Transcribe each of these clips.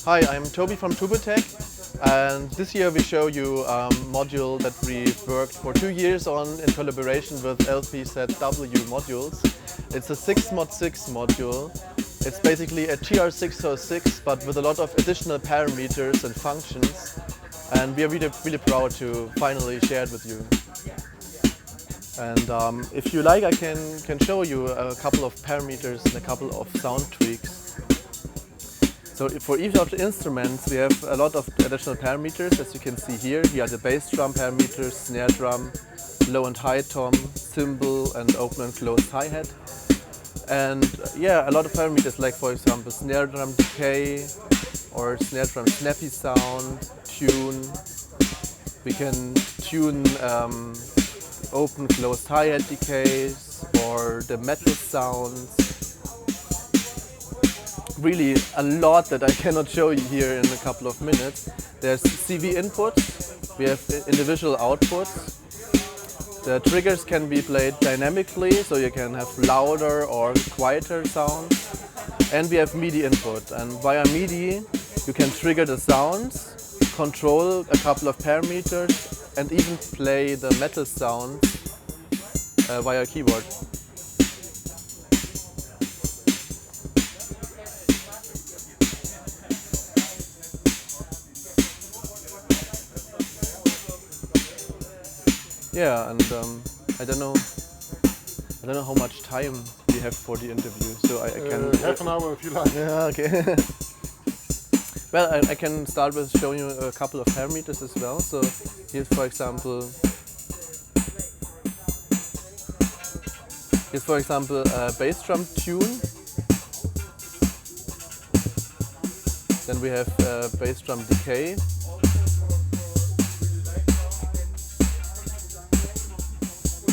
Hi, I'm Toby from Tubbutec, and this year we show you a module that we worked for 2 years on in collaboration with LPZW modules. It's a 6mod6 module. It's basically a TR606 but with a lot of additional parameters and functions, and we are really proud to finally share it with you. And if you like, I can show you a couple of parameters and a couple of sound tweaks. So for each of the instruments we have a lot of additional parameters, as you can see here. Here are the bass drum parameters, snare drum, low and high tom, cymbal and open and closed hi-hat. And yeah, a lot of parameters like, for example, snare drum decay or snare drum snappy sound, tune. We can tune open closed hi-hat decays or the metal sounds. Really a lot that I cannot show you here in a couple of minutes. There's CV inputs, we have individual outputs. The triggers can be played dynamically, so you can have louder or quieter sounds. And we have Midi input, and via Midi you can trigger the sounds, control a couple of parameters and even play the metal sounds via keyboard. Yeah, and I don't know how much time we have for the interview, so I can half an hour if you like. Yeah, okay. Well, I can start with showing you a couple of parameters as well. So here's for example a bass drum tune. Then we have bass drum decay.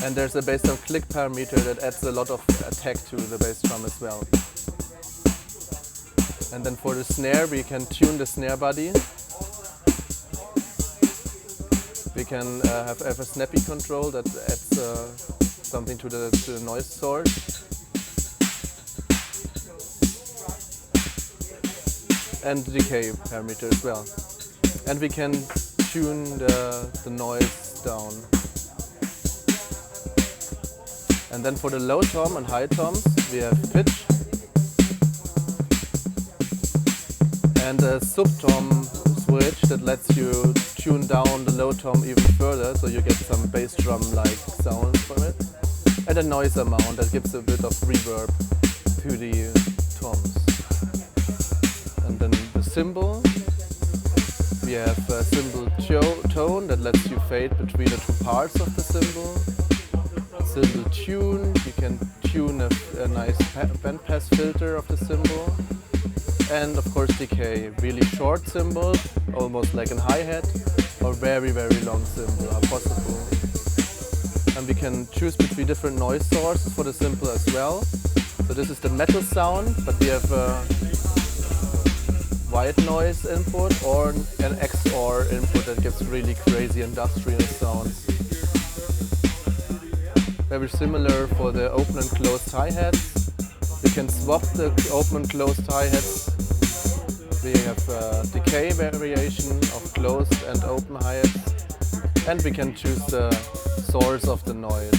And there's a bass drum click parameter that adds a lot of attack to the bass drum as well. And then for the snare we can tune the snare body. We can have a snappy control that adds something to the noise source. And the decay parameter as well. And we can tune the noise down. And then for the low tom and high toms we have pitch and a sub-tom switch that lets you tune down the low tom even further, so you get some bass drum like sounds from it, and a noise amount that gives a bit of reverb to the toms. And then the cymbal, we have a cymbal tone that lets you fade between the two parts of the cymbal. Cymbal tune, you can tune a nice bandpass filter of the cymbal. And of course decay, really short cymbal, almost like a hi-hat, or very long cymbal are possible. And we can choose between different noise sources for the cymbal as well. So this is the metal sound, but we have a white noise input or an XOR input that gives really crazy industrial sounds. Very similar for the open and closed hi-hats. We can swap the open and closed hi-hats. We have a decay variation of closed and open hi-hats. And we can choose the source of the noise.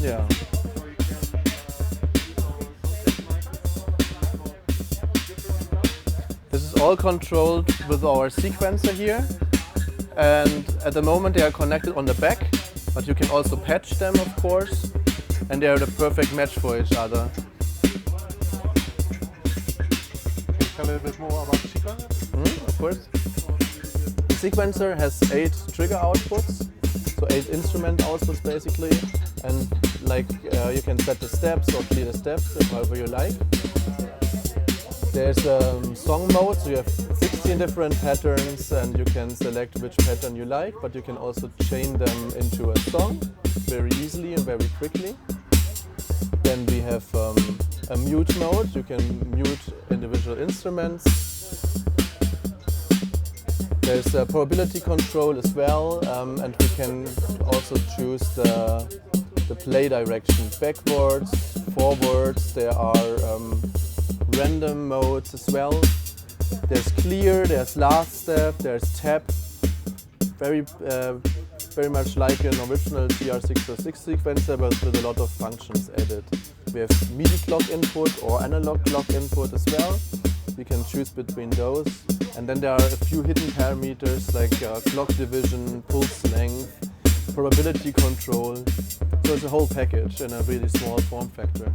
Yeah. This is all controlled with our sequencer here. And at the moment they are connected on the back, but you can also patch them, of course, and they are the perfect match for each other. Can you tell a little bit more about the sequencer? Of course. The sequencer has 8 trigger outputs, so 8 instrument outputs basically, and like you can set the steps or clear the steps however you like. There's song mode, so you have 16 different patterns and you can select which pattern you like, but you can also chain them into a song very easily and very quickly. Then we have a mute mode, you can mute individual instruments. There's a probability control as well, and we can also choose the play direction backwards, forwards. There are random modes as well. There's clear, there's last step, there's tap. Very much like an original TR-606 sequencer, but with a lot of functions added. We have MIDI clock input or analog clock input as well. You can choose between those. And then there are a few hidden parameters like clock division, pulse length, probability control. So it's a whole package in a really small form factor.